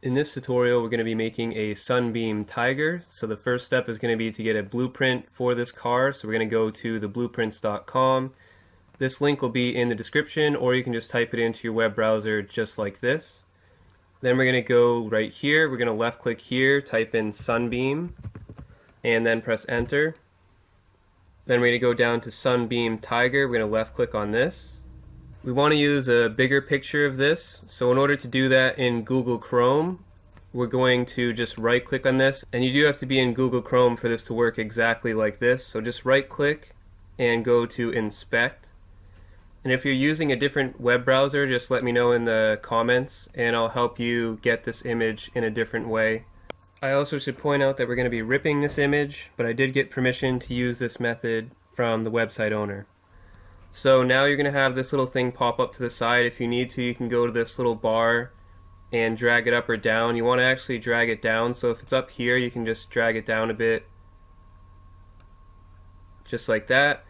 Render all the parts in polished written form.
In this tutorial, we're going to be making a Sunbeam Tiger. So the first step is going to be to get a blueprint for this car. So we're going to go to theblueprints.com. This link will be in the description, or you can just type it into your web browser just like this. Then we're going to go right here. We're going to left click here, type in Sunbeam, and then press enter. Then we're going to go down to Sunbeam Tiger. We're going to left click on this. We want to use a bigger picture of this, so in order to do that in Google Chrome, we're going to just right click on this, and you do have to be in Google Chrome for this to work exactly like this. So just right click and go to inspect, and if you're using a different web browser, just let me know in the comments and I'll help you get this image in a different way. I also should point out that we're going to be ripping this image, but I did get permission to use this method from the website owner. So now you're going to have this little thing pop up to the side. If you need to, you can go to this little bar and drag it up or down. You want to actually drag it down, so if it's up here, you can just drag it down a bit, just like that.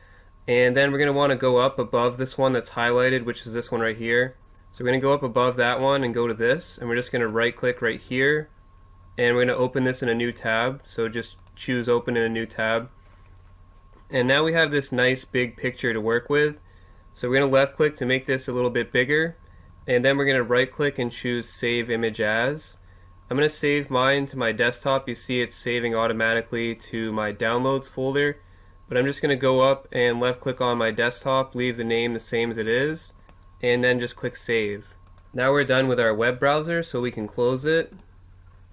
And then we're going to want to go up above this one that's highlighted, which is this one right here. So we're going to go up above that one and go to this, and we're just going to right click right here, and we're going to open this in a new tab. So just choose open in a new tab. And now we have this nice big picture to work with. So we're going to left click to make this a little bit bigger, and then we're going to right click and choose save image as. I'm going to save mine to my desktop. You see it's saving automatically to my downloads folder, but I'm just going to go up and left click on my desktop, leave the name the same as it is, and then just click save. Now we're done with our web browser, so we can close it.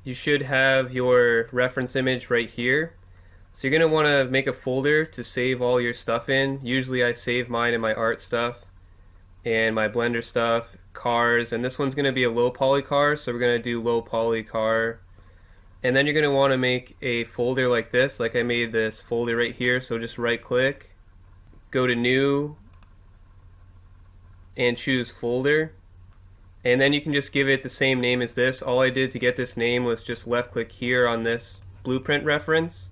You should have your reference image right here. So you're going to want to make a folder to save all your stuff in. Usually I save mine in my art stuff and my Blender stuff, cars, and this one's going to be a low poly car, so we're going to do low poly car. And then you're going to want to make a folder like this, like I made this folder right here. So just right click, go to new, and choose folder. And then you can just give it the same name as this. All I did to get this name was just left click here on this blueprint reference,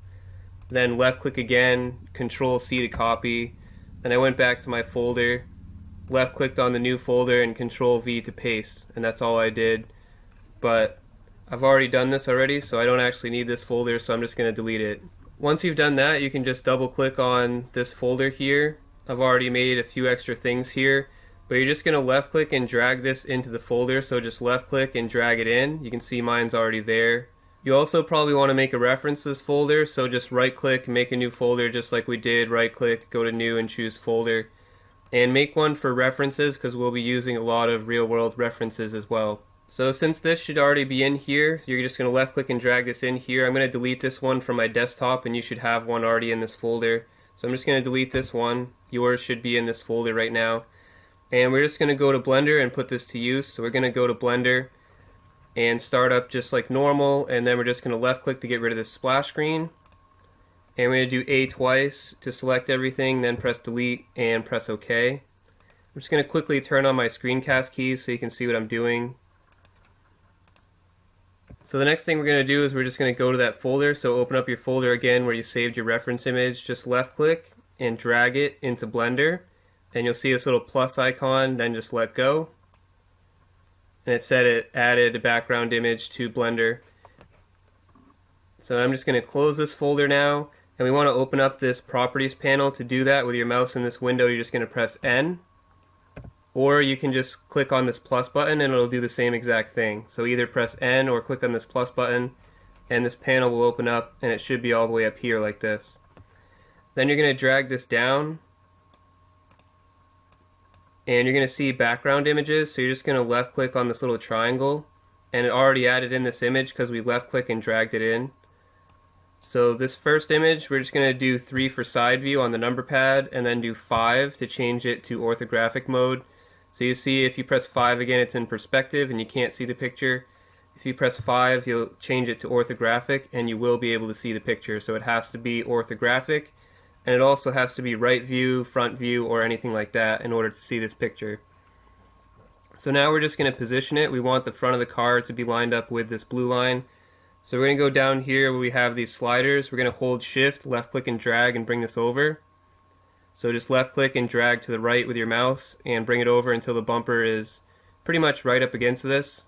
then left click again, Control C to copy, then I went back to my folder, left clicked on the new folder, and Control V to paste, and that's all I did. But I've already done this already, so I don't actually need this folder, so I'm just going to delete it. Once you've done that, you can just double click on this folder here. I've already made a few extra things here, but you're just going to left click and drag this into the folder, so just left click and drag it in. You can see mine's already there. You also probably want to make a reference to this folder, so just right click, make a new folder just like we did, right click, go to new and choose folder. And make one for references, because we'll be using a lot of real world references as well. So since this should already be in here, you're just going to left click and drag this in here. I'm going to delete this one from my desktop, and you should have one already in this folder. So I'm just going to delete this one. Yours should be in this folder right now. And we're just going to go to Blender and put this to use. So we're going to go to Blender and start up just like normal, and then we're just going to left click to get rid of this splash screen, and we're going to do A twice to select everything, then press delete and press OK. I'm just going to quickly turn on my screencast keys so you can see what I'm doing. So the next thing we're going to do is we're just going to go to that folder. So open up your folder again where you saved your reference image, just left click and drag it into Blender, and you'll see this little plus icon, then just let go. And it said it added a background image to Blender. So I'm just going to close this folder now, and we want to open up this properties panel. To do that, with your mouse in this window, you're just going to press N, or you can just click on this plus button and it'll do the same exact thing. So either press N or click on this plus button, and this panel will open up, and it should be all the way up here like this. Then you're going to drag this down, and you're going to see background images, so you're just going to left click on this little triangle, and it already added in this image because we left click and dragged it in. So this first image, we're just going to do 3 for side view on the number pad, and then do 5 to change it to orthographic mode. So you see if you press 5 again, it's in perspective and you can't see the picture. If you press 5, you'll change it to orthographic and you will be able to see the picture. So it has to be orthographic, and it also has to be right view, front view, or anything like that in order to see this picture. So now we're just going to position it. We want the front of the car to be lined up with this blue line. So we're going to go down here where we have these sliders. We're going to hold shift, left click and drag and bring this over. So just left click and drag to the right with your mouse and bring it over until the bumper is pretty much right up against this.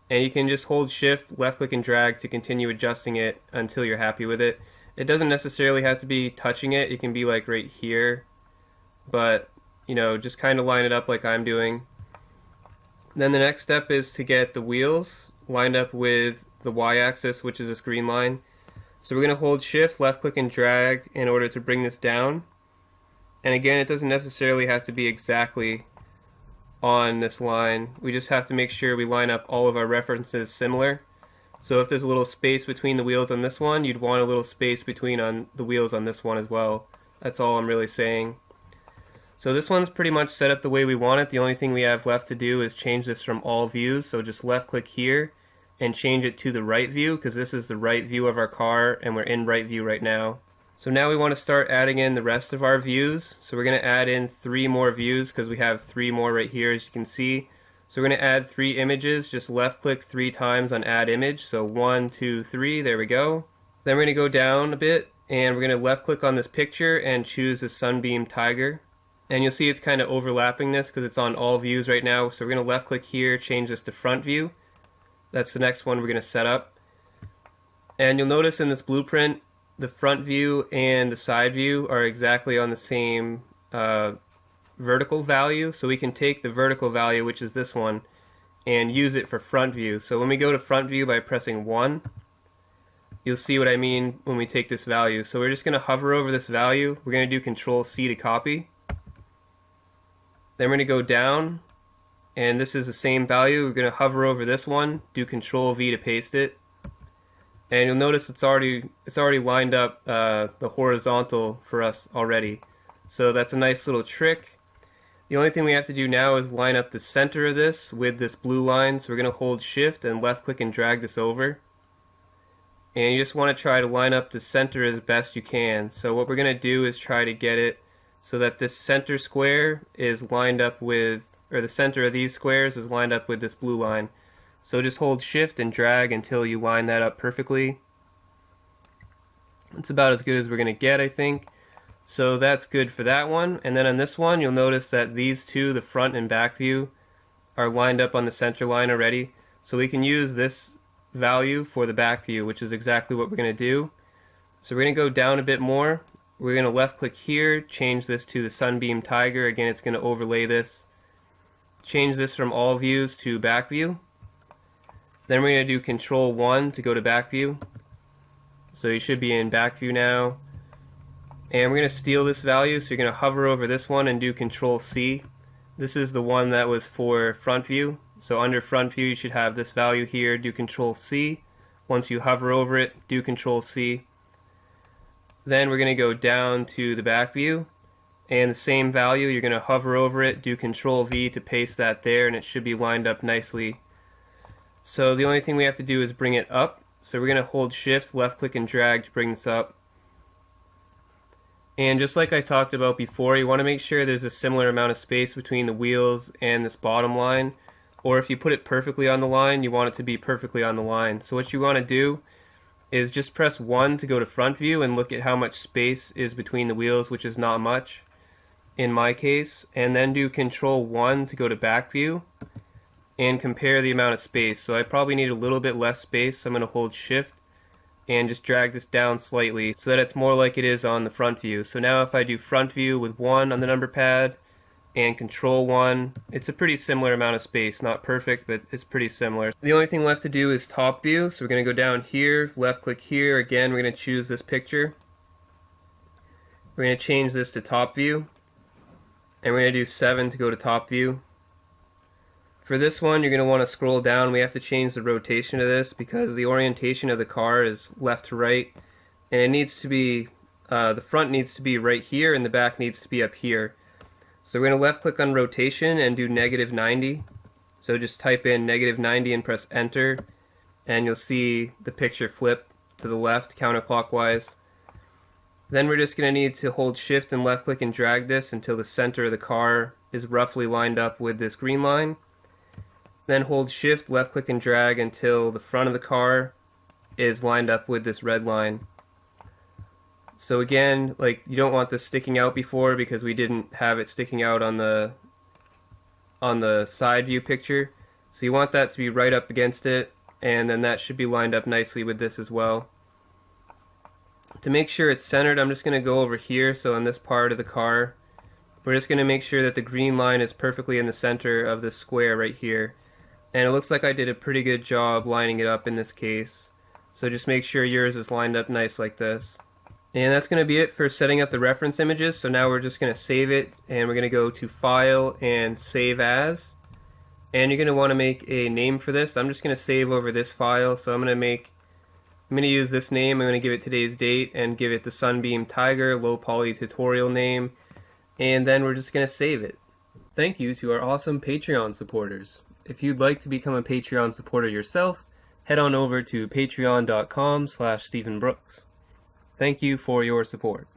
And you can just hold shift, left click and drag to continue adjusting it until you're happy with it. It doesn't necessarily have to be touching it. It can be like right here, but you know, just kind of line it up like I'm doing. Then the next step is to get the wheels lined up with the y-axis, which is this green line. So we're going to hold shift, left click and drag in order to bring this down. And again, it doesn't necessarily have to be exactly on this line. We just have to make sure we line up all of our references similar. So if there's a little space between the wheels on this one, you'd want a little space between on the wheels on this one as well. That's all I'm really saying. So this one's pretty much set up the way we want it. The only thing we have left to do is change this from all views. So just left click here and change it to the right view, because this is the right view of our car and we're in right view right now. So now we want to start adding in the rest of our views. So we're going to add in 3 more views because we have 3 more right here, as you can see. So we're going to add 3 images. Just left click 3 times on add image. So 1, 2, 3, there we go. Then we're going to go down a bit and we're going to left click on this picture and choose the Sunbeam Tiger. And you'll see it's kind of overlapping this because it's on all views right now. So we're going to left click here, change this to front view. That's the next one we're going to set up. And you'll notice in this blueprint, the front view and the side view are exactly on the same vertical value. So we can take the vertical value, which is this one, and use it for front view. So when we go to front view by pressing 1, you'll see what I mean when we take this value. So we're just going to hover over this value. We're going to do Control C to copy. Then we're going to go down, and this is the same value. We're going to hover over this one, do Control V to paste it. And you'll notice it's already lined up the horizontal for us already. So that's a nice little trick. The only thing we have to do now is line up the center of this with this blue line. So we're going to hold shift and left click and drag this over. And you just want to try to line up the center as best you can. So what we're going to do is try to get it so that this center square is lined up with, or the center of these squares is lined up with this blue line. So just hold shift and drag until you line that up perfectly. It's about as good as we're going to get, I think. So that's good for that one. And then on this one, you'll notice that these two, the front and back view, are lined up on the center line already. So we can use this value for the back view, which is exactly what we're going to do. So we're going to go down a bit more. We're going to left click here, change this to the Sunbeam Tiger. Again, it's going to overlay this. Change this from all views to back view. Then we're going to do Control 1 to go to back view. So you should be in back view now. And we're going to steal this value, so you're going to hover over this one and do Control C. This is the one that was for front view. So under front view you should have this value here, do Control C. Once you hover over it, do Control C. Then we're going to go down to the back view, and the same value, you're going to hover over it, do Control V to paste that there, and it should be lined up nicely. So the only thing we have to do is bring it up. So we're going to hold shift, left click and drag to bring this up. And just like I talked about before, you want to make sure there's a similar amount of space between the wheels and this bottom line. Or if you put it perfectly on the line, you want it to be perfectly on the line. So what you want to do is just press 1 to go to front view and look at how much space is between the wheels, which is not much in my case, and then do Control 1 to go to back view and compare the amount of space. So I probably need a little bit less space, so I'm going to hold shift and just drag this down slightly so that it's more like it is on the front view. So now if I do front view with 1 on the number pad and Control 1, it's a pretty similar amount of space. Not perfect, but it's pretty similar. The only thing left to do is top view. So we're going to go down here, left click here. Again, we're going to choose this picture. We're going to change this to top view. And we're going to do 7 to go to top view. For this one, you're going to want to scroll down. We have to change the rotation of this because the orientation of the car is left to right. And it needs to be, the front needs to be right here and the back needs to be up here. So we're going to left click on rotation and do -90. So just type in -90 and press enter, and you'll see the picture flip to the left counterclockwise. Then we're just going to need to hold shift and left click and drag this until the center of the car is roughly lined up with this green line. Then hold shift, left click and drag until the front of the car is lined up with this red line. So again, like, you don't want this sticking out before because we didn't have it sticking out on the side view picture. So you want that to be right up against it, and then that should be lined up nicely with this as well. To make sure it's centered, I'm just going to go over here, so on this part of the car, we're just going to make sure that the green line is perfectly in the center of this square right here. And it looks like I did a pretty good job lining it up in this case. So just make sure yours is lined up nice like this. And that's going to be it for setting up the reference images. So now we're just going to save it, and we're going to go to File and Save As. And you're going to want to make a name for this. I'm just going to save over this file. So I'm going to use this name. I'm going to give it today's date and give it the Sunbeam Tiger low poly tutorial name. And then we're just going to save it. Thank you to our awesome Patreon supporters. If you'd like to become a Patreon supporter yourself, head on over to patreon.com/StephenBrooks. Thank you for your support.